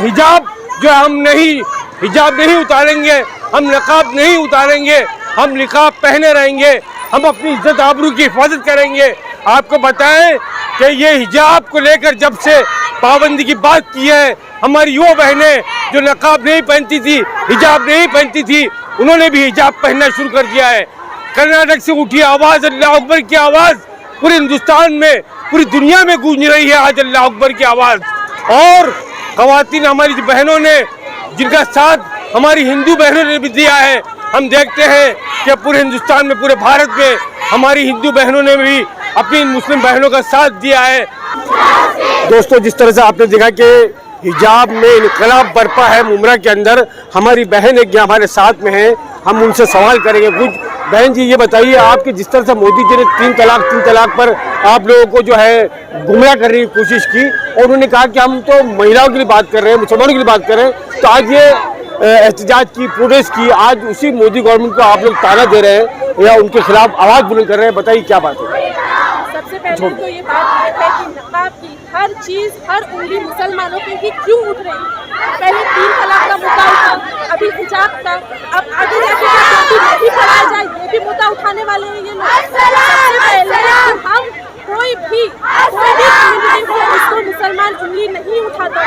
हिजाब जो हम नहीं हिजाब नहीं उतारेंगे, हम नकाब नहीं उतारेंगे, हम निकाब पहने रहेंगे, हम अपनी इज्जत आबरू की हिफाजत करेंगे। आपको बताएं कि ये हिजाब को लेकर जब से पाबंदी की बात की है, हमारी वो बहनें जो नकाब नहीं पहनती थी, हिजाब नहीं पहनती थी, उन्होंने भी हिजाब पहनना शुरू कर दिया है। कर्नाटक से उठी आवाज़ अल्लाह अकबर की आवाज़ पूरे हिंदुस्तान में, पूरी दुनिया में गूंज रही है आज अल्लाह अकबर की आवाज़। और ख़वातीन हमारी बहनों ने, जिनका साथ हमारी हिंदू बहनों ने भी दिया है, हम देखते हैं कि पूरे हिंदुस्तान में, पूरे भारत में हमारी हिंदू बहनों ने भी अपनी मुस्लिम बहनों का साथ दिया है। दोस्तों, जिस तरह से आपने देखा कि हिजाब में इनकलाब बरपा है मुमरा के अंदर, हमारी बहन एक हमारे साथ में है, हम उनसे सवाल करेंगे कुछ। बहन जी, ये बताइए, आपकी जिस तरह से मोदी जी ने तीन तलाक पर आप लोगों को जो है गुमराह करने की कोशिश की, और उन्होंने कहा कि हम तो महिलाओं के लिए बात कर रहे हैं, मुसलमानों के लिए बात कर रहे हैं, तो आज ये एहतजाज की, प्रोटेस्ट की, आज उसी मोदी गवर्नमेंट को आप लोग ताना दे रहे हैं या उनके खिलाफ आवाज़ बुलंद कर रहे हैं, बताइए क्या बात है? सबसे पहले तो ये बात है कि नकाब की हर चीज़, हर उंगली मुसलमानों पे ही क्यों उठ रही है। पहले 3 तलाक का मुद्दा उठा, अभी हिजाब का, अब आगे जाके नहीं कराया जाए, ये भी मुद्दा उठाने वाले हैं ये लोग। सबसे पहले हम कोई भी इसको मुसलमान उंगली नहीं उठाता।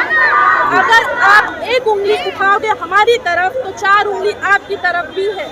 अगर आप एक उंगली उठाओगे हमारी तरफ तो 4 उंगली आपकी तरफ भी है।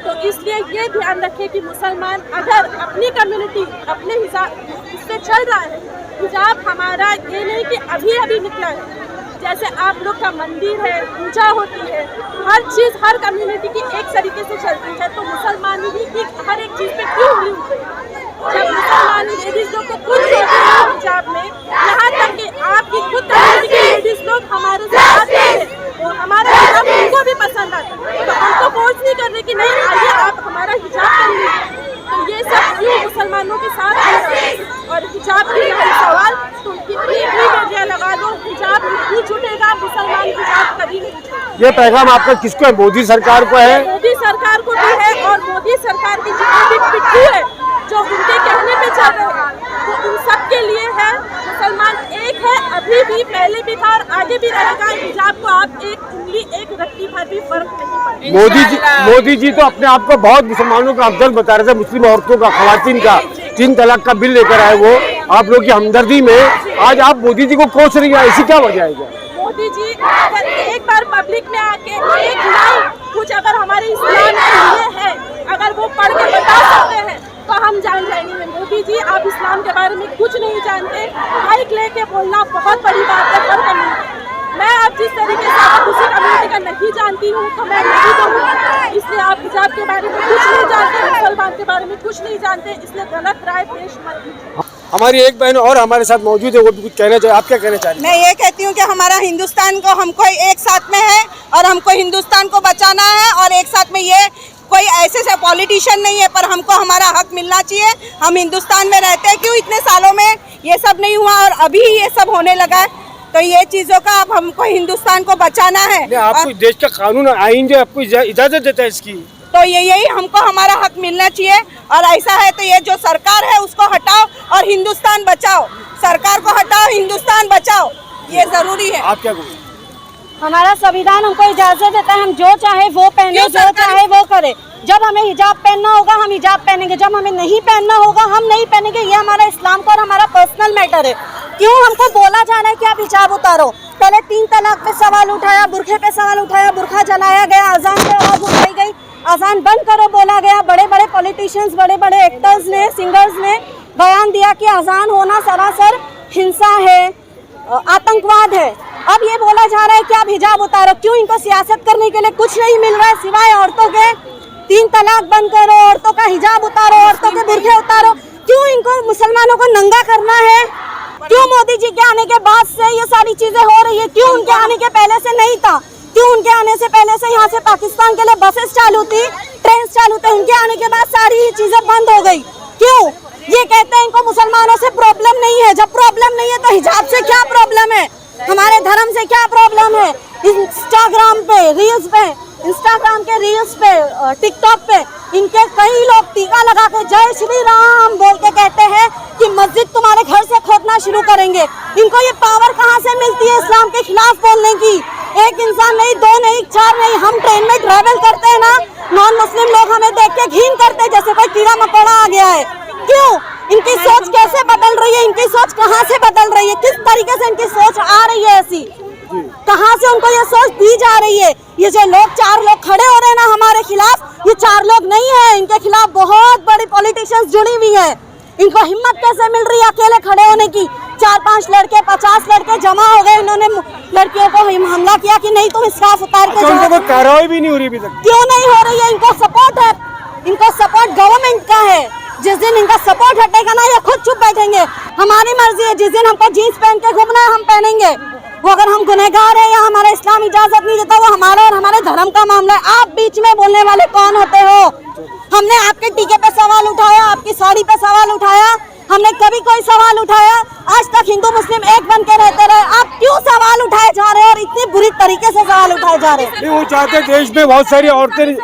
तो इसलिए ये ध्यान रखें कि मुसलमान अगर अपनी कम्युनिटी अपने हिसाब इससे चल रहा है, हिजाब हमारा ये नहीं कि अभी अभी निकला है। जैसे आप लोग का मंदिर है, पूजा होती है, हर चीज़ हर कम्युनिटी की एक तरीके से चलती है, तो मुसलमान ही की हर एक चीज़ पे क्यों उंगली उठ रही है? जब मुसलमान लेडीज लोग को खुद हिजाब में, यहाँ तक कि आपकी खुद कम्युनिटी की लेडीज लोग हमारे साथ आते हैं और हमारा हिजाब उनको भी पसंद आता है, तो हमको फोर्स नहीं कर रहे कि नहीं आइए आप हमारा हिजाब कर लीजिए। तो ये सब क्यों मुसलमानों के साथ आ रहा है? और हिजाब की सवाल तो कितनी भी मीडिया लगा दो, हिजाब नहीं छूटेगा, मुसलमान हिजाब कभी नहीं छूटेगा। ये पैगाम आपका किसको है? मोदी सरकार को है? मोदी सरकार को भी है, और मोदी सरकार की जितनी भी पिट्ठू है जो उनके कहने पे चल रहे हैं, तो उन सब के लिए है। मुसलमान एक है, अभी भी, पहले भी था और आगे भी रहेगा। हिजाब को आप एक उंगली, एक रत्ती भर भी फर्क नहीं पड़ेगा। मोदी जी तो अपने आप को बहुत मुसलमानों का हमदर्द बता रहे थे, मुस्लिम औरतों का, खवातीन का 3 तलाक का बिल लेकर आए वो आप लोग की हमदर्दी में। आज आप मोदी जी को कोस रही है, ऐसी क्या वजह है? मोदी जी अगर एक बार पब्लिक में आके एक लाइन कुछ अगर हमारे इस्लाम में ये है, अगर वो पढ़ के बता सकते हैं तो हम जान जाएंगे मोदी जी आप इस्लाम के बारे में कुछ नहीं जानते। माइक लेके बोलना बहुत बड़ी बात है हर कम्युनिटी। मैं आप जिस तरीके से अगर उसी कम्युनिटी का नहीं जानती हूँ तो मैं नहीं कहूँगी, इसलिए आप हिजाब के बारे में कुछ नहीं जानते, मुसलमान के बारे में कुछ नहीं जानते, इसलिए गलत राय पेश मत कीजिए। हमारी एक बहन और हमारे साथ मौजूद है, वो भी कुछ कहना चाहिए। आप क्या कहना चाह रही हैं? मैं ये कहती हूँ कि हमारा हिंदुस्तान को हमको एक साथ में है और हमको हिंदुस्तान को बचाना है, और एक साथ में ये कोई ऐसे पॉलिटिशियन नहीं है, पर हमको हमारा हक मिलना चाहिए। हम हिंदुस्तान में रहते हैं, क्यों इतने सालों में ये सब नहीं हुआ और अभी ये सब होने लगा है? तो ये चीज़ों का अब हमको हिंदुस्तान को बचाना है। आपको देश का कानून आइन जो आपको इजाज़त देता है इसकी, तो यही हमको हमारा हक मिलना चाहिए। और ऐसा है तो ये जो सरकार है उसको हटाओ और हिंदुस्तान बचाओ। सरकार को हटाओ, हिंदुस्तान बचाओ, ये जरूरी है। आप क्या बोलें? हमारा संविधान हमको इजाजत देता है, हम जो चाहे वो पहने, जो चाहे वो करे। जब हमें हिजाब पहनना होगा हम हिजाब पहनेंगे, जब हमें नहीं पहनना होगा हम नहीं पहनेंगे। ये हमारा इस्लाम का और हमारा पर्सनल मैटर है। क्यों हमको बोला जा रहा है कि आप हिजाब उतारो? पहले 3 तलाक पे सवाल उठाया, बुरखे पे सवाल उठाया, बुरखा जलाया गया, अजान पे आवाज उठाई गई, अजान बंद करो बोला गया। बड़े बड़े पॉलिटिशियंस, बड़े बड़े एक्टर्स ने, सिंगर्स ने बयान दिया कि अजान होना सरासर हिंसा है, आतंकवाद है। अब ये बोला जा रहा है कि आप हिजाब उतारो। क्यों? इनको सियासत करने के लिए कुछ नहीं मिल रहा है सिवाय औरतों के 3 तलाक बंद करो, औरतों का हिजाब उतारो, औरतों के बुरखे उतारो। क्यों इनको मुसलमानों को नंगा करना है? क्यों मोदी जी के आने के बाद से ये सारी चीजें हो रही है? क्यों उनके आने के पहले से नहीं था? क्यों उनके आने से पहले से यहाँ से पाकिस्तान के लिए बसेस चालू थी, ट्रेन चालू थे, उनके आने के बाद सारी ही चीजें बंद हो गई? क्यों? ये कहते हैं इनको मुसलमानों से प्रॉब्लम नहीं है। जब प्रॉब्लम नहीं है तो हिजाब से क्या प्रॉब्लम है? हमारे धर्म से क्या प्रॉब्लम है? इंस्टाग्राम पे रील्स पे, इंस्टाग्राम के रील्स पे, टिकटॉक पे इनके कई लोग टीका लगा के जय श्री राम बोल के कहते हैं कि मस्जिद तुम्हारे घर से खोदना शुरू करेंगे। इनको ये पावर कहाँ से मिलती है इस्लाम के खिलाफ बोलने की? एक इंसान नहीं, दो नहीं, चार नहीं, हम ट्रेन में ट्रेवल करते हैं ना, नॉन मुस्लिम लोग हमें देख के घिन करते हैं जैसे कोई कीड़ा मकोड़ा आ गया है। क्यों? इनकी सोच कैसे बदल रही है? इनकी सोच कहाँ से बदल रही है? किस तरीके से इनकी सोच आ रही है ऐसी? कहाँ से उनको ये सोच दी जा रही है? ये जो लोग, चार लोग खड़े हो रहे हैं ना हमारे खिलाफ, ये चार लोग नहीं है, इनके खिलाफ बहुत बड़ी पॉलिटिशियंस जुड़ी हुई है। इनको हिम्मत कैसे मिल रही है अकेले खड़े होने की? 4-5 लड़के, 50 लड़के जमा हो गए, इन्होंने लड़कियों को हमला किया कि नहीं तुम स्कार्फ उतार के जाओ। कोई कार्रवाई भी नहीं हो रही अभी तक। क्यों नहीं हो रही है? इनको सपोर्ट है, इनको सपोर्ट गवर्नमेंट का है। जिस दिन इनका सपोर्ट हटेगा ना, ये खुद चुप बैठेंगे। हमारी मर्जी है, जिस दिन हमको जीन्स पहन के घूमना है हम पहनेंगे। वो अगर हम गुनहगार है या हमारा इस्लाम इजाजत नहीं देता, वो हमारा और हमारे धर्म का मामला है। आप बीच में बोलने वाले कौन होते हो? हमने आपके टीके पे सवाल उठाया, आपकी साड़ी पे सवाल उठाया, हमने कभी कोई सवाल उठाया? आज तक हिंदू मुस्लिम एक बन के रहते रहे। आप क्यों सवाल उठाए जा रहे हैं और इतनी बुरी तरीके से सवाल उठाए जा रहे हैं? वो चाहते देश में बहुत सारी औरतें,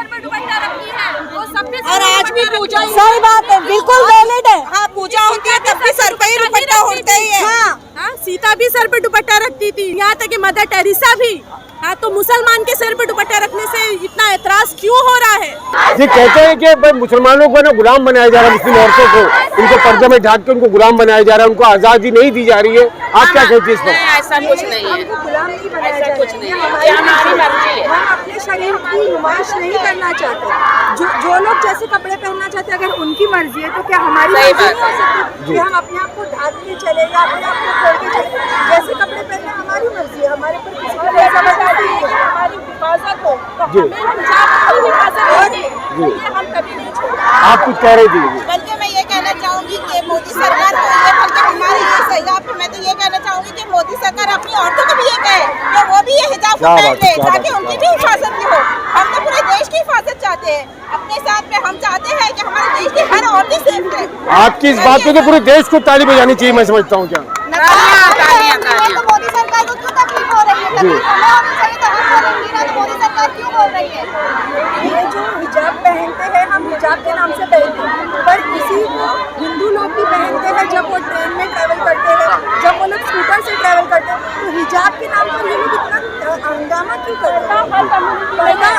और आज भी पूजा, सही बात है, बिल्कुल वैलिड है। हाँ पूजा होती है तब भी सर पे ही दुपट्टा होता ही है। हाँ, सीता भी सर पे दुपट्टा रखती थी, यहाँ तक कि मदर टेरेसा भी। हाँ, तो मुसलमान के सर पे दुपट्टा रखने से इतना एतराज क्यों हो रहा है? ये कहते हैं कि भाई मुसलमानों को ना गुलाम बनाया जा रहा है, मुस्लिम औरतों को उनको पर्दे में ढाक के उनको गुलाम बनाया जा रहा है, उनको आज़ादी नहीं दी जा रही है। आप क्या कहते हैं इस पर? ऐसा कुछ नहीं है, गुलाम नहीं बनाया ऐसा जा कुछ रहा नहीं है। है, ये हमारी मर्जी है। हम अपने शरीर की नुमाइश नहीं करना चाहते। जो लोग जैसे कपड़े पहनना चाहते हैं, अगर उनकी मर्जी है तो क्या हमारी सही मर्जी बात नहीं हो सकती कि हम अपने आप को ढाक के चले या अपने आप को खोल के चले? जैसे कपड़े पहनना हमारी मर्जी है, हमारे पर किसी को ऐसा बता दी है। हमारी हिफाजत हो तो हमें हिजाब की हिफाजत होगी, ये हम कभी नहीं छोड़ेंगे। आप कुछ कह रही थी? बल्कि मैं ये कहना चाहूँगी कि मोदी सरकार को ये, बल्कि हमारे ये हिजाब पे मैं तो ये कहना चाहूँगी कि मोदी सरकार अपनी औरतों को भी ये कहे कि वो भी ये हिजाब को पहन ले, ताकि उनकी भी हिफाजत की हो। हम तो पूरे देश की हिफाजत चाहते हैं, अपने साथ में हम चाहते हैं कि हमारे देश की हर औरत सेफ रहे। आपकी इस बात पे तो पूरे देश को ताली बजानी चाहिए, मैं समझता हूँ। क्या तो मोदी सरकार को क्यों तकलीफ हो रही है? तकलीफ हमें होनी चाहिए तो हम बोलेंगे ना, तो मोदी सरकार क्यों बोल रही है? ये जो हिजाब पहनते हैं, हम हिजाब के नाम से पहनते हैं, पर इसी को हिंदू लोग भी पहनते हैं जब वो ट्रेन में ट्रैवल करते हैं, जब वो लोग स्कूटर से ट्रैवल करते हैं। तो हिजाब के नाम पर ये लोग इतना हंगामा क्यों करते हैं? पर्दा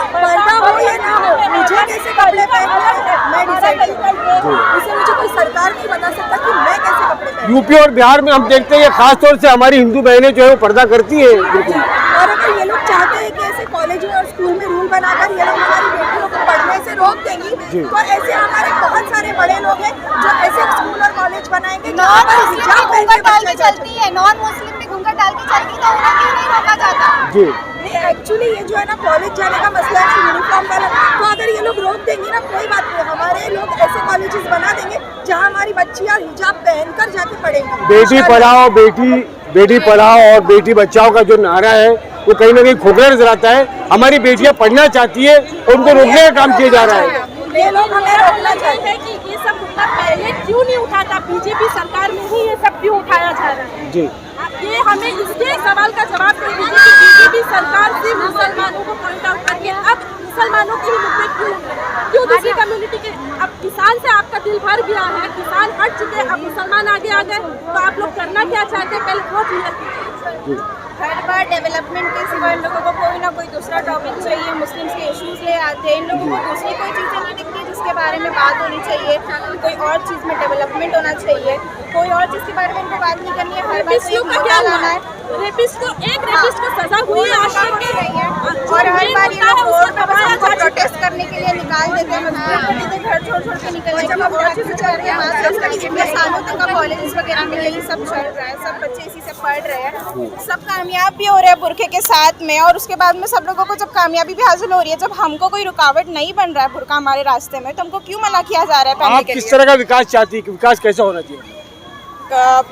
हो या ना हो, मुझे कैसे कपड़े पहनने हैं मैं डिसाइड करूँ। इसे मुझे कोई सरकार नहीं बता सकता कि मैं कैसे कपड़े पहनूं। यूपी और बिहार में हम देखते हैं खास तौर से हमारी हिंदू बहनें जो है वो पर्दा करती है। बिल्कुल। और अगर ये लोग चाहते हैं कि ऐसे कॉलेज में और स्कूल में रूल बनाकर ये लोग हमारी बेटियों को पढ़ने से रोक देंगी, तो ऐसे हमारे बहुत सारे बड़े लोग हैं जो ऐसे स्कूल और कॉलेज बनाएंगे। नॉन मुस्लिम भी घूंघट डाल के चलती है, नॉन मुस्लिम भी घूंघट डाल के चलती, तो उन्हें क्यों नहीं रोका जाता? जी, एक्चुअली ये जो है ना कॉलेज जाने का मसला है ना, यूनिफॉर्म वाला, तो अगर ये लोग रोक देंगे ना, कोई बात नहीं, हमारे लोग ऐसे कॉलेजेस बना देंगे जहाँ हमारी बच्चियाँ हिजाब पहनकर जाके पढ़ेंगी। बेटी पढ़ाओ बेटी पढ़ाओ और बेटी बचाओ का जो नारा है वो कहीं ना कहीं खोखला नजर आता है। हमारी बेटियां पढ़ना चाहती है और उनको रोकने का काम किया जा रहा है। ये लोग हमें रोकना चाहते हैं। कि ये सब मुद्दा पहले क्यों नहीं उठाता? बीजेपी सरकार में ही ये सब क्यों उठाया जा रहा है? जी, ये हमें इसके सवाल का जवाब दे दीजिए कि बीजेपी सरकार से मुसलमानों को पॉइंट आउट करके अब मुसलमानों के ही मुद्दे क्यों दूसरी कम्युनिटी के? अब किसान से आपका दिल भर गया है, किसान हट चुके हैं, अब मुसलमान आगे आ गए, तो आप लोग करना क्या चाहते हैं? पहले वो क्लियर कीजिए। हर बार डेवलपमेंट के सिवा इन लोगों को कोई ना कोई दूसरा टॉपिक चाहिए, मुस्लिम्स के इश्यूज ले आते हैं। इन लोगों को दूसरी कोई चीज़ें नहीं दिखती जिसके बारे में बात होनी चाहिए, कोई और चीज़ में डेवलपमेंट होना चाहिए, कोई और चीज़ के बारे में इनको बात नहीं करनी है। हर बार रेपिस्ट का क्या हुआ है? रेपिस्ट को रेपिस्ट को सजा हुई है आज तक रही है, और हर बार ये लोग और प्रोटेस्ट करने के लिए निकाल देते हैं, मजबूर कर देते हैं घर छोड़ के निकलने की। और चीज़ें चल रही है, जितने सालों तक का कॉलेजेस वगैरह में यही सब चल रहा है, सब बच्चे इसी से पढ़ रहे हैं, सब कामयाब भी हो रहे हैं बुरखे के साथ में। और उसके बाद में सब लोगों को जब कामयाबी भी हासिल हो रही है, जब हमको कोई रुकावट नहीं बन रहा है बुरखा हमारे रास्ते में, तो हमको क्यों मना किया जा रहा है पहनने आप के किस लिए? तरह का विकास चाहती है? विकास कैसा होना चाहिए?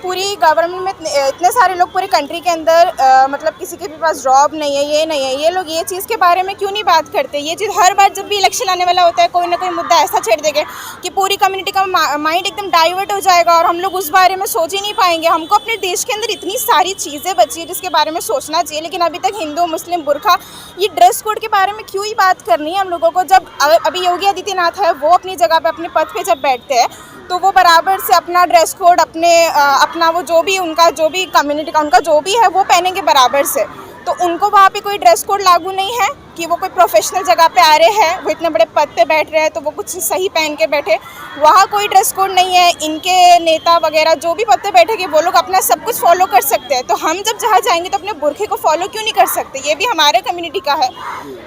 पूरी गवर्नमेंट में इतने सारे लोग पूरी कंट्री के अंदर मतलब किसी के भी पास जॉब नहीं है, ये नहीं है, ये लोग ये चीज़ के बारे में क्यों नहीं बात करते? ये चीज़ हर बार जब भी इलेक्शन आने वाला होता है कोई ना कोई मुद्दा ऐसा छेड़ देंगे कि पूरी कम्युनिटी का माइंड एकदम डाइवर्ट हो जाएगा और हम लोग उस बारे में सोच ही नहीं पाएंगे। हमको अपने देश के अंदर इतनी सारी चीज़ें बची है जिसके बारे में सोचना चाहिए, लेकिन अभी तक हिंदू मुस्लिम बुरखा ये ड्रेस कोड के बारे में क्यों ही बात करनी है हम लोगों को? जब अभी योगी आदित्यनाथ है वो अपनी जगह पर अपने पद पर जब बैठते हैं तो वो बराबर से अपना ड्रेस कोड अपना वो जो भी उनका जो भी कम्युनिटी का उनका जो भी है वो पहनेंगे बराबर से। तो उनको वहाँ पे कोई ड्रेस कोड लागू नहीं है कि वो कोई प्रोफेशनल जगह पे आ रहे हैं, वो इतने बड़े पद पे बैठ रहे हैं तो वो कुछ सही पहन के बैठे, वहाँ कोई ड्रेस कोड नहीं है। इनके नेता वगैरह जो भी पद पे बैठेंगे वो लोग अपना सब कुछ फॉलो कर सकते हैं, तो हम जब जहाँ जाएंगे तो अपने बुरखे को फॉलो क्यों नहीं कर सकते? ये भी हमारे कम्युनिटी का है।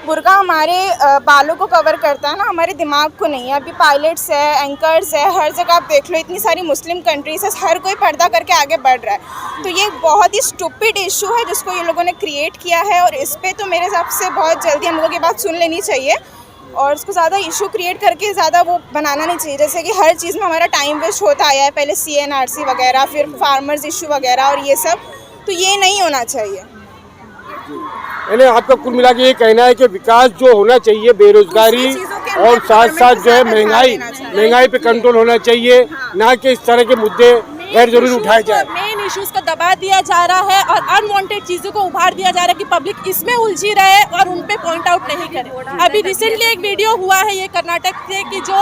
बुरका हमारे बालों को कवर करता है ना, हमारे दिमाग को नहीं है। अभी पायलट्स है, एंकर्स है, हर जगह आप देख लो, इतनी सारी मुस्लिम कंट्रीज है, हर कोई पर्दा करके आगे बढ़ रहा है। तो ये बहुत ही स्टूपिड इशू है जिसको ये लोगों ने क्रिएट किया है, और इस पर तो मेरे हिसाब से बहुत जल्दी हम लोगों की बात सुन लेनी चाहिए और उसको ज़्यादा इशू क्रिएट करके ज़्यादा वो बनाना नहीं चाहिए। जैसे कि हर चीज़ में हमारा टाइम वेस्ट होता आया है, पहले CNRC वगैरह, फिर फार्मर्स इशू वगैरह और ये सब, तो ये नहीं होना चाहिए। यानी आपका कुल मिला के ये कहना है कि विकास जो होना चाहिए, बेरोजगारी और साथ साथ जो है महंगाई पे कंट्रोल होना चाहिए, ना कि इस तरह के मुद्दे गैर जरूरी उठाए जाए। मेन इश्यूज को दबा दिया जा रहा है और अनवांटेड चीजों को उभार दिया जा रहा है कि पब्लिक इसमें उलझी रहे और उन पे पॉइंट आउट नहीं करे। अभी रिसेंटली एक वीडियो हुआ है ये कर्नाटक से कि जो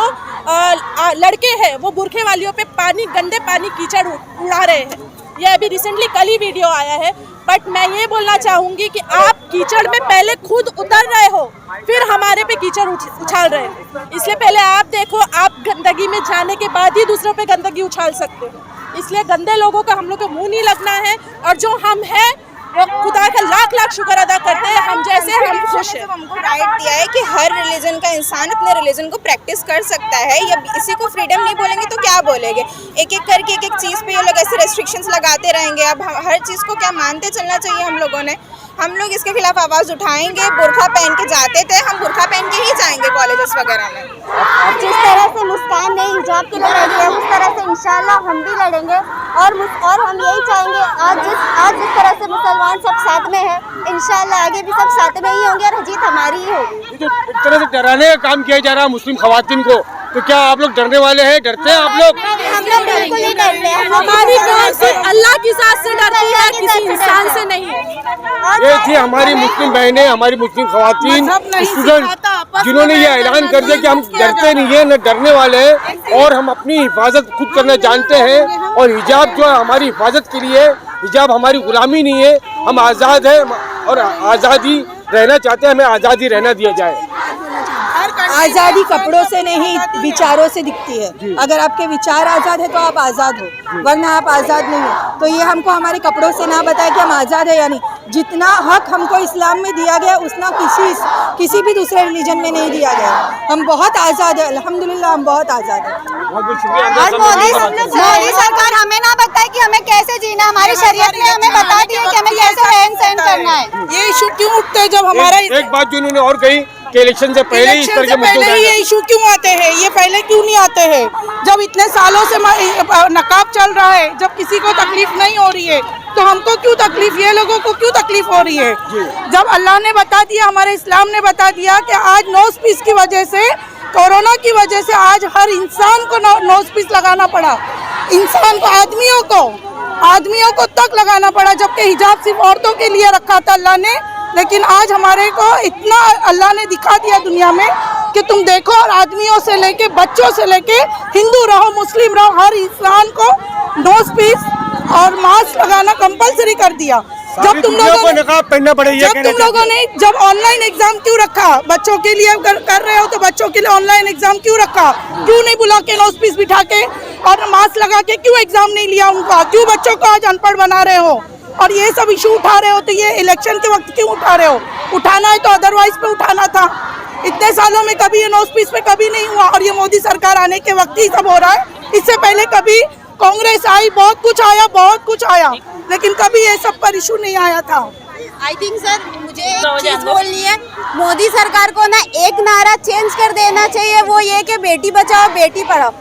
लड़के हैं वो बुरखे वालियों पे गंदे पानी कीचड़ उड़ा रहे हैं। ये अभी रिसेंटली कल ही वीडियो आया है। बट मैं ये बोलना चाहूँगी कि आप कीचड़ में पहले खुद उतर रहे हो, फिर हमारे पे कीचड़ उछाल रहे हो। इसलिए पहले आप देखो, आप गंदगी में जाने के बाद ही दूसरों पे गंदगी उछाल सकते हो। इसलिए गंदे लोगों का हम लोग को मुंह नहीं लगना है, और जो हम हैं वो खुदा का लाख लाख शुक्र अदा करते हैं, हम जैसे हम खुश हैं। हमको राइट दिया है कि हर रिलीजन का इंसान अपने रिलीजन को प्रैक्टिस कर सकता है, या इसी को फ्रीडम नहीं बोलेंगे तो क्या बोलेंगे? एक एक करके एक एक चीज़ पे ये लोग ऐसे रेस्ट्रिक्शंस लगाते रहेंगे। अब हर चीज़ को क्या मानते चलना चाहिए हम लोगों ने? हम लोग इसके खिलाफ आवाज़ उठाएंगे। बुरखा पहन के जाते थे, हम बुरखा पहन के ही जाएंगे कॉलेजेस वगैरह में। जिस तरह से मुस्कान ने हिजाब के लिए लड़ी है उस तरह से इंशाल्लाह हम भी लड़ेंगे, और हम यही चाहेंगे आज जिस तरह से मुसलमान सब साथ में है, इंशाल्लाह आगे भी सब साथ में ही होंगे और जीत हमारी ही होगी। जो एक तरह से डराने का काम किया जा रहा है मुस्लिम खवातीन को, तो क्या आप लोग डरने वाले हैं? डरते हैं आप लोग? हम लोग बिल्कुल नहीं डरते हैं। हमारी कौन से अल्लाह की साथ से डरती है, किसी इंसान से नहीं। ये थी हमारी मुस्लिम बहनें, हमारी मुस्लिम खवातीन, स्टूडेंट, जिन्होंने ये ऐलान कर दिया कि हम डरते नहीं है, न डरने वाले हैं, और हम अपनी हिफाजत खुद करना जानते हैं। और हिजाब जो है हमारी हिफाजत के लिए, हिजाब हमारी गुलामी नहीं है। हम आज़ाद हैं और आज़ादी रहना चाहते हैं, हमें आज़ादी रहना दिया जाए। आज़ादी कपड़ों से नहीं, विचारों से दिखती है। अगर आपके विचार आज़ाद है तो आप आज़ाद हो, वरना आप आज़ाद नहीं हो। तो ये हमको हमारे कपड़ों से ना बताए कि हम आज़ाद है या नहीं। जितना हक हमको इस्लाम में दिया गया उतना किसी भी दूसरे रिलीजन में नहीं दिया गया। हम बहुत आज़ाद है, अल्हम्दुलिल्लाह हम बहुत आज़ाद है। और मोदी सरकार हमें ना बताए कि हमें कैसे जीना, हमारी शरीयत ने हमें बता दिया कि हमें कैसे रहन सहन करना है। ये इशू क्यों उठते हैं जब हमारा एक बात जो इन्होंने और कही कि इलेक्शन से पहले ही इस तरह के मुद्दे ये इशू क्यों आते हैं? ये पहले क्यों नहीं आते हैं? जब इतने सालों से नकाब चल रहा है, जब किसी को तकलीफ नहीं हो रही है, तो हमको क्यों तकलीफ, ये लोगों को क्यों तकलीफ हो रही है? जब अल्लाह ने बता दिया, हमारे इस्लाम ने बता दिया कि आज नोज पीस की वजह से, कोरोना की वजह से आज हर इंसान को नोज पीस लगाना पड़ा। इंसान को, आदमियों को तक लगाना पड़ा, जबकि हिजाब सिर्फ औरतों के लिए रखा था अल्लाह ने। लेकिन आज हमारे को इतना अल्लाह ने दिखा दिया दुनिया में कि तुम देखो, और आदमियों से लेके बच्चों से लेके हिंदू रहो मुस्लिम रहो, हर इंसान को नोज पीस और मास्क लगाना कंपलसरी कर दिया। जब तुम लोगों ने नकाब पहनना पड़ेगा, जब ऑनलाइन एग्जाम क्यों रखा? बच्चों के लिए कर रहे हो तो बच्चों के लिए ऑनलाइन एग्जाम क्यों रखा? क्यों नहीं बुला के नोज पीस बिठा के और मास्क लगा के क्यों एग्जाम नहीं लिया उनका? क्यों बच्चों को आज अनपढ़ बना रहे हो? और ये सब इशू उठा रहे हो, तो ये इलेक्शन के वक्त क्यों उठा रहे हो? उठाना है तो अदरवाइज पे उठाना था। इतने सालों में कभी ये नोज पीस पे कभी नहीं हुआ, और ये मोदी सरकार आने के वक्त ही सब हो रहा है। इससे पहले कभी कांग्रेस आई, बहुत कुछ आया, लेकिन कभी ये सब पर इशू नहीं आया था। आई थिंक सर, मुझे एक चीज बोलनी है, मोदी सरकार को ना एक नारा चेंज कर देना चाहिए, वो ये कि बेटी बचाओ बेटी पढ़ाओ।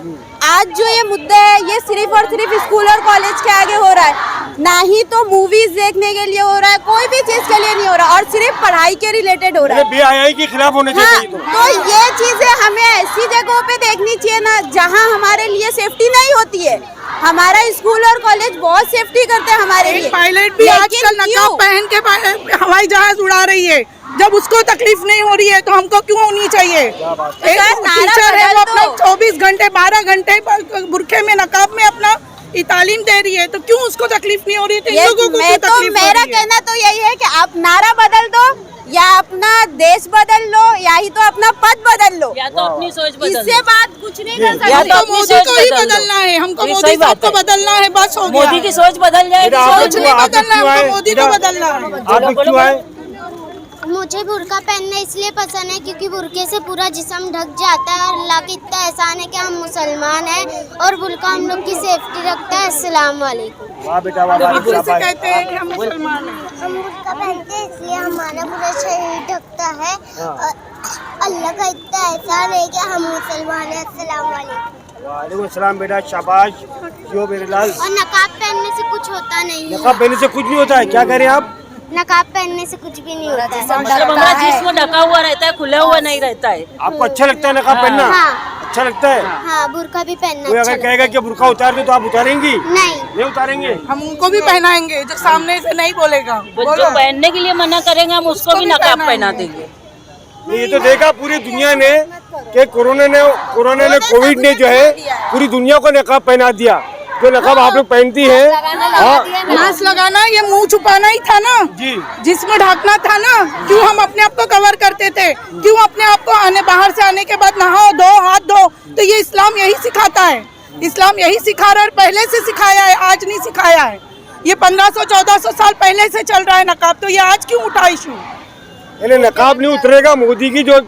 आज जो ये मुद्दा है ये सिर्फ और सिर्फ स्कूल और कॉलेज के आगे हो रहा है, ना ही तो मूवीज देखने के लिए हो रहा है, कोई भी चीज के लिए नहीं हो रहा, और सिर्फ पढ़ाई के रिलेटेड हो रहा है। BII के खिलाफ होने चाहिए। तो ये चीजें हमें ऐसी जगहों पे देखनी चाहिए ना जहाँ हमारे लिए सेफ्टी नहीं होती है। हमारा स्कूल और कॉलेज बहुत सेफ्टी करते हैं हमारे लिए। पायलट भी आजकल नकाब पहन के हवाई जहाज उड़ा रही है, जब उसको तकलीफ नहीं हो रही है तो हमको क्यों होनी चाहिए? एक टीचर है वो अपना 24 घंटे 12 घंटे बुरखे में नकाब में अपना तालीम दे रही है, तो क्यों उसको तकलीफ नहीं हो रही? तो इन लोगों को क्यों तकलीफ हो रही है? मेरा कहना तो यही है कि आप नारा बदल दो या अपना देश बदल लो या ही तो अपना पद बदल लो, या तो अपनी सोच बदल इससे बात कुछ नहीं कर सकते। या तो मोदी को ही बदलना है, हमको मोदी साहब को बदलना है, बस हो गया। मोदी की सोच बदल जाएगी। सोच नहीं बदलना है, हमको मोदी को बदलना है। आप क्यों आए? मुझे बुर्का पहनना इसलिए पसंद है क्योंकि बुर्के से पूरा जिस्म ढक जाता है और अल्लाह का इतना एहसान है कि हम मुसलमान हैं और बुर्का हम लोग की सेफ्टी रखता है। अस्सलाम वालेकुम। वाह बेटा वाह, से कहते हैं कि हम मुसलमान हैं। हम बुर्का पहनते हैं इसलिए हमारा पूरा शरीर ढकता है और अल्लाह का इतना एहसान है कि हम मुसलमान हैं। अस्सलाम वालेकुम। वालेकुम अस्सलाम बेटा, शाबाश जो मेरे लाल। और नकाब पहनने से कुछ होता नहीं है। नकाब पहनने से कुछ नहीं होता है, क्या कह रहे हैं आप? नकाब पहनने से कुछ भी नहीं होता है। मतलब हमारा जिस्म ढका हुआ रहता है, खुला हुआ नहीं रहता है। आपको अच्छा लगता है नकाब पहनना? हाँ। अच्छा लगता है? हाँ, बुर्का भी पहनना कोई अच्छा अगर कहेगा कि बुर्का उतार दे तो आप उतारेंगी? नहीं उतारेंगे। हम उनको भी पहनाएंगे जो सामने से नहीं बोलेगा। जो पहनने के लिए मना करेंगे हम उसको भी नकाब पहना देंगे। ये तो देखा पूरी दुनिया ने कि कोरोना ने कोविड ने जो है पूरी दुनिया को नकाब पहना दिया। जो नकाब आप लोग पहनती है, मास्क लगाना, ये मुंह छुपाना ही था ना जी, जिसमें ढकना था ना। क्यों हम अपने आप को कवर करते थे? क्यों अपने आप को बाहर से आने के बाद नहाओ धो हाथ धो? तो ये इस्लाम यही सिखाता है, इस्लाम यही सिखा रहा है, पहले से सिखाया है, आज नहीं सिखाया है। ये 1500-1400 साल पहले से चल रहा है नकाब, तो ये आज क्यों उठा इशू? नकाब नहीं उतरेगा, मोदी की जो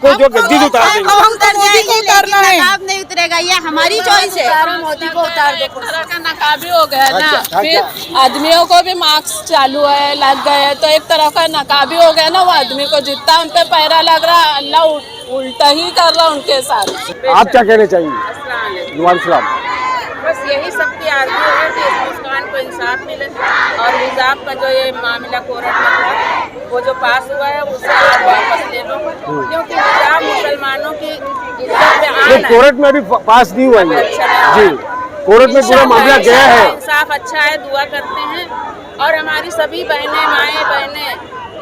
गद्दी उतार देंगे। अब हमको मोदी को उतारना है। नकाब नहीं उतरेगा, ये हमारी चॉइस है। मोदी को उतार दो। तरह का नकाब ही हो गया ना। अच्छा, फिर आदमियों को भी मास्क चालू है, लग गए, तो एक तरह का नकाब ही हो गया ना। वो आदमी को जितना उन पे पैरा लग रहा है, अल्लाह उल्टा ही कर रहा उनके साथ। आप क्या कहना चाहिए? बस यही सबकी आरज़ू है कि इस मुस्कान को इंसाफ मिले और हिजाब का जो ये मामला कोर्ट में था वो जो पास हुआ है उसे आप वापस ले लो, क्योंकि हिजाब मुसलमानों की इज्जत पे आना है। कोर्ट में अभी पास नहीं हुआ है जी, कोर्ट में पूरा मामला गया है। इंसाफ अच्छा है, दुआ करते हैं। और हमारी सभी बहनें माएँ बहनें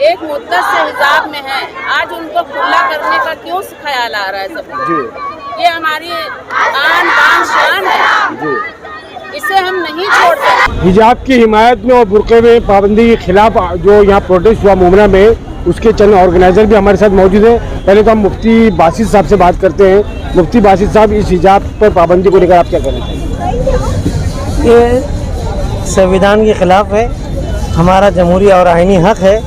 एक मुद्दत से हिजाब में है, आज उनको खुला करने का क्यों ख्याल आ रहा है सबको? जी, ये हमारी आन बान शान है, इसे हम नहीं छोड़ सकते। हिजाब की हिमायत में और बुर्के में पाबंदी के खिलाफ जो यहाँ प्रोटेस्ट हुआ मुमरा में, उसके चंद ऑर्गेनाइजर भी हमारे साथ मौजूद हैं। पहले तो हम मुफ्ती बासित साहब से बात करते हैं। मुफ्ती बासित साहब, इस हिजाब पर पाबंदी को लेकर आप क्या कहना चाहिए? ये संविधान के खिलाफ है, हमारा जमहूरी और आईनी हक है।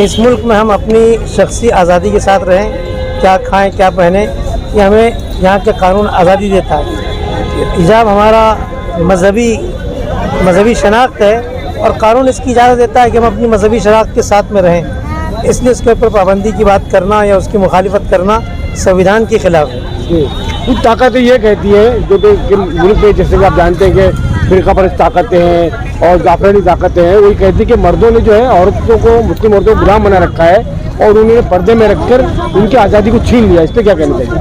इस मुल्क में हम अपनी शख्सी आज़ादी के साथ रहें, क्या खाएं क्या पहने, ये हमें यहाँ के कानून आज़ादी देता है। हिजाब हमारा मजहबी शनाख्त है और कानून इसकी इजाज़त देता है कि हम अपनी मजहबी शनाख्त के साथ में रहें। इसलिए इसके ऊपर पाबंदी की बात करना या उसकी मुखालिफत करना संविधान के खिलाफ है। कुछ ताकतें ये कहती है जो कि मुल्क में, जैसे कि आप जानते हैं कि फिरका परस्त ताकतें हैं और जाफरानी ताकतें हैं, वही कहती है कि मर्दों ने जो है औरतों को, मुस्लिम औरतों को गुलाम बना रखा है और उन्होंने पर्दे में रखकर उनकी आज़ादी को छीन लिया। इस पर क्या कहना चाहिए?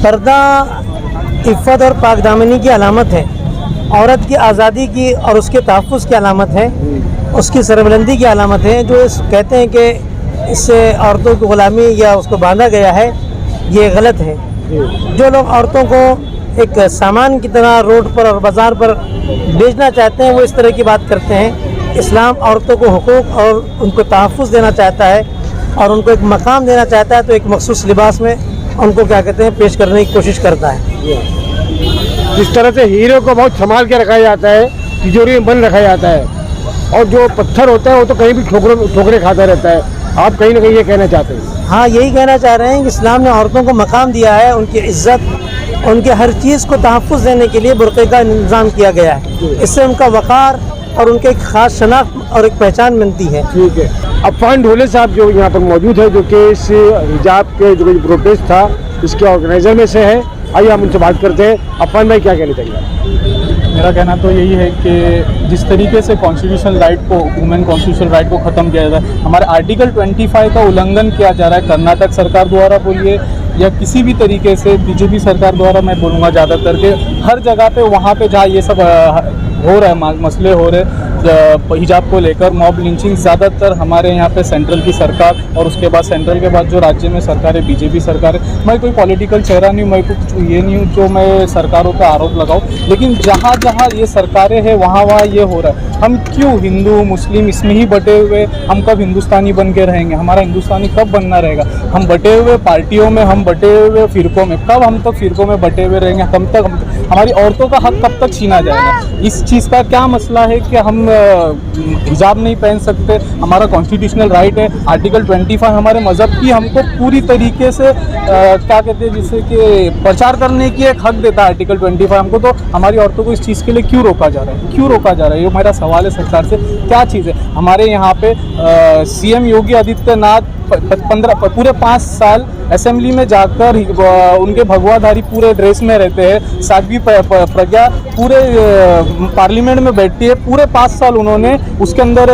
पर्दा इफ़्फ़त और पाकदामनी की अलामत है, औरत की आज़ादी की और उसके तहफ़्फ़ुज़ की अलामत है, उसकी सरबुलंदी की अलामत है। जो कहते हैं कि इससे औरतों की ग़ुलामी या उसको बांधा गया है, ये गलत है। जो लोग औरतों को एक सामान की तरह रोड पर और बाज़ार पर बेचना चाहते हैं, वो इस तरह की बात करते हैं। इस्लाम औरतों को हुकूक और उनको तहफ़्फ़ुज़ देना चाहता है और उनको एक मकाम देना चाहता है, तो एक मखसूस लिबास में उनको क्या कहते हैं पेश करने की कोशिश करता है। जिस तरह से हीरे को बहुत संभाल के रखा जाता है, तिजोरी में बंद रखा जाता है, और जो पत्थर होता है वो तो कहीं भी ठोकरे खाता रहता है, आप कहीं ना कहीं ये कहना चाहते हैं? हाँ, यही कहना चाह रहे हैं कि इस्लाम ने औरतों को मकाम दिया है, उनकी इज्जत, उनके हर चीज़ को तहफ़्फ़ुज़ देने के लिए बुर्क़े का इंतज़ाम किया गया है। इससे उनका वक़ार और उनके एक ख़ास शनाख्त और एक पहचान बनती है। ठीक है। अफ़ान ढोले साहब जो यहाँ पर मौजूद है, जो कि इस हिजाब के जो प्रोटेस्ट था इसके ऑर्गेनाइजर में से है, आइए हम उनसे बात करते हैं। अफ़ान भाई, क्या कहना चाहिए? मेरा कहना तो यही है कि जिस तरीके से कॉन्स्टिट्यूशनल राइट को, वुमेन कॉन्स्टिट्यूशनल राइट को ख़त्म किया जा रहा है, हमारे आर्टिकल 25 का उल्लंघन किया जा रहा है, कर्नाटक सरकार द्वारा बोलिए या किसी भी तरीके से बीजेपी सरकार द्वारा, मैं बोलूँगा ज़्यादातर के हर जगह पे, वहाँ पे जहाँ ये सब हो रहा है, मसले हो रहे हिजाब को लेकर, मॉब लिंचिंग ज़्यादातर हमारे यहाँ पे सेंट्रल की सरकार और उसके बाद सेंट्रल के बाद जो राज्य में सरकार है, बीजेपी सरकार है। मैं कोई पॉलिटिकल चेहरा नहीं हूँ, मैं कुछ ये नहीं हूँ जो मैं सरकारों का आरोप लगाऊँ, लेकिन जहाँ जहाँ ये सरकारें हैं वहाँ वहाँ ये हो रहा है। हम क्यों हिंदू मुस्लिम इसमें ही बटे हुए, हम कब हिंदुस्तानी बन के रहेंगे? हमारा हिंदुस्तानी कब बनना रहेगा? हम बटे हुए पार्टियों में, हम बटे हुए फ़िरकों में, कब हम तक फ़िरकों में बटे हुए रहेंगे? कब तक हमारी औरतों का हक कब तक छीना जाएगा? इस चीज़ का क्या मसला है कि हम हिजाब नहीं पहन सकते? हमारा कॉन्स्टिट्यूशनल राइट है, आर्टिकल 25 हमारे मज़हब की हमको पूरी तरीके से क्या कहते हैं, जिससे कि प्रचार करने की एक हक देता है आर्टिकल 25 हमको। तो हमारी औरतों को इस चीज़ के लिए क्यों रोका जा रहा है? क्यों रोका जा रहा है? ये मेरा सवाल है सरकार से। क्या चीज़ है? हमारे यहाँ पे सीएम योगी आदित्यनाथ पूरे 5 साल असेंबली में जाकर उनके भगवाधारी पूरे ड्रेस में रहते हैं, साध्वी प्रज्ञा पूरे पार्लियामेंट में बैठती है, पूरे 5 साल उन्होंने उसके अंदर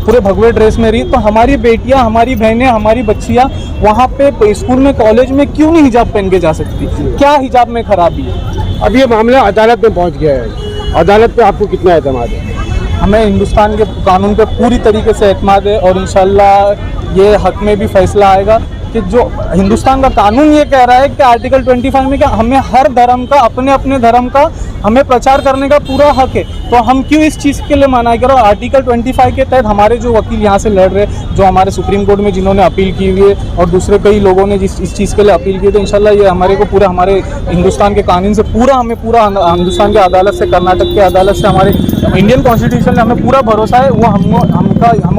पूरे भगवे ड्रेस में रही। तो हमारी बेटियां, हमारी बहनें, हमारी बच्चियां वहाँ पे स्कूल में, कॉलेज में क्यों नहीं हिजाब पहन के जा सकती? क्या हिजाब में खराबी है? अब ये मामला अदालत में पहुँच गया है, अदालत पे आपको कितना एतमाद है? हमें हिंदुस्तान के कानून पे पूरी तरीके से एतमाद है और इंशाल्लाह ये हक में भी फैसला आएगा कि जो हिंदुस्तान का कानून ये कह रहा है कि आर्टिकल 25 में कि हमें हर धर्म का, अपने अपने धर्म का हमें प्रचार करने का पूरा हक है। तो हम क्यों इस चीज़ के लिए मना करो? आर्टिकल 25 के तहत हमारे जो वकील यहाँ से लड़ रहे, जो हमारे सुप्रीम कोर्ट में जिन्होंने अपील की हुई है और दूसरे कई लोगों ने इस चीज़ के लिए अपील की, तो इंशाल्लाह ये हमारे को पूरा, हमारे हिंदुस्तान के कानून से पूरा, हमें पूरा हिंदुस्तान की अदालत से, कर्नाटक की अदालत से, हमारे इंडियन कॉन्स्टिट्यूशन में हमें पूरा भरोसा है। वो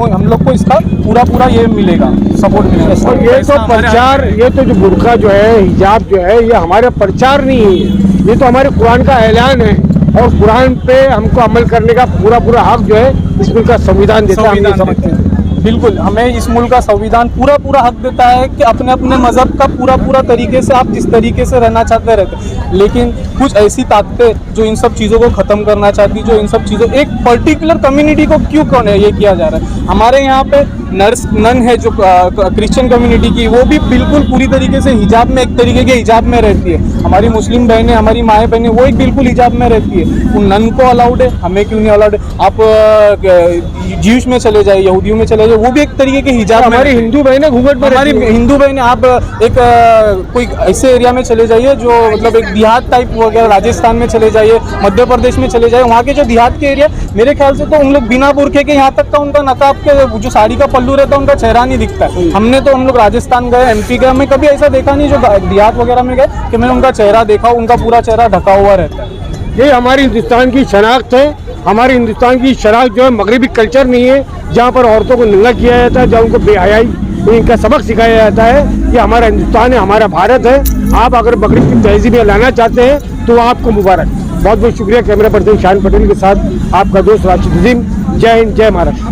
हम लोग को इसका पूरा ये मिलेगा, सपोर्ट मिलेगा। और ये तो प्रचार, ये तो जो बुर्का जो है, हिजाब जो है, ये हमारा प्रचार नहीं है, ये तो हमारे कुरान का ऐलान है और कुरान पे हमको अमल करने का पूरा हक जो है इस मुल्क का संविधान देता है। हम ये समझते हैं। बिल्कुल, हमें इस मुल्क का संविधान पूरा हक देता है कि अपने अपने मज़हब का पूरा तरीके से आप जिस तरीके से रहना चाहते रहते। लेकिन कुछ ऐसी ताकतें जो इन सब चीज़ों को ख़त्म करना चाहती, जो इन सब चीज़ों, एक पर्टिकुलर कम्युनिटी को क्यों कौन है ये किया जा रहा है? हमारे यहाँ पे नन है जो क्रिश्चियन कम्युनिटी की, वो भी बिल्कुल पूरी तरीके से हिजाब में, एक तरीके के हिजाब में रहती है। हमारी मुस्लिम बहनें, हमारी माएँ बहनें, वो एक बिल्कुल हिजाब में रहती है। उन नन को अलाउड है, हमें क्यों नहीं अलाउड है? आप ज्यूश में चले जाए, यहूदियों में चले जाए, वो भी एक तरीके के हिजाब। हमारी हिंदू बहनें घूंघट में, हमारी हिंदू बहनें, आप एक कोई ऐसे एरिया में चले जाइए जो मतलब एक देहात टाइप वगैरह, राजस्थान में चले जाइए, मध्य प्रदेश में चले जाइए, वहाँ के जो देहात के एरिया, मेरे ख्याल से तो उन लोग बिना बुरखे के, यहाँ तक का उनका नकाब के जो साड़ी का पल्लू रहता है उनका चेहरा नहीं दिखता है। हमने तो, हम लोग राजस्थान गए, एमपी गए, मैं कभी ऐसा देखा नहीं जो देहात वगैरह में गए कि मैंने उनका चेहरा देखा, उनका पूरा चेहरा ढका हुआ रहता है। ये हमारी हिंदुस्तान की शनाख्त है। हमारी हिंदुस्तान की शनाख्त जो है मगरबी कल्चर नहीं है, जहाँ पर औरतों को नंगा किया जाता है, जहाँ उनको बेहयाई, इनका सबक सिखाया जाता है। ये हमारा हिंदुस्तान है, हमारा भारत है। आप अगर मगरब की तहजीब में लाना चाहते हैं तो आपको मुबारक। बहुत बहुत शुक्रिया। कैमरा पर्सन शान पटेल के साथ आपका दोस्त राशिद अजीम। जय हिंद, जय महाराष्ट्र।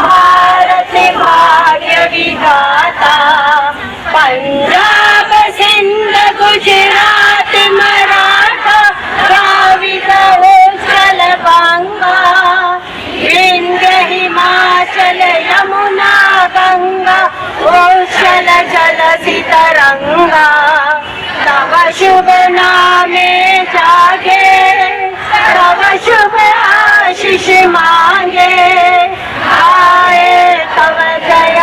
भारत भाग्य विधाता पंजाब सिंध गुजरात मराठा द्राविड उत्कल बंगा विंध्य हिमाचल यमुना गंगा उच्छल जलधि तरंगा तव शुभ नामे जागे तव शुभ आशीष मांगे आए तव जय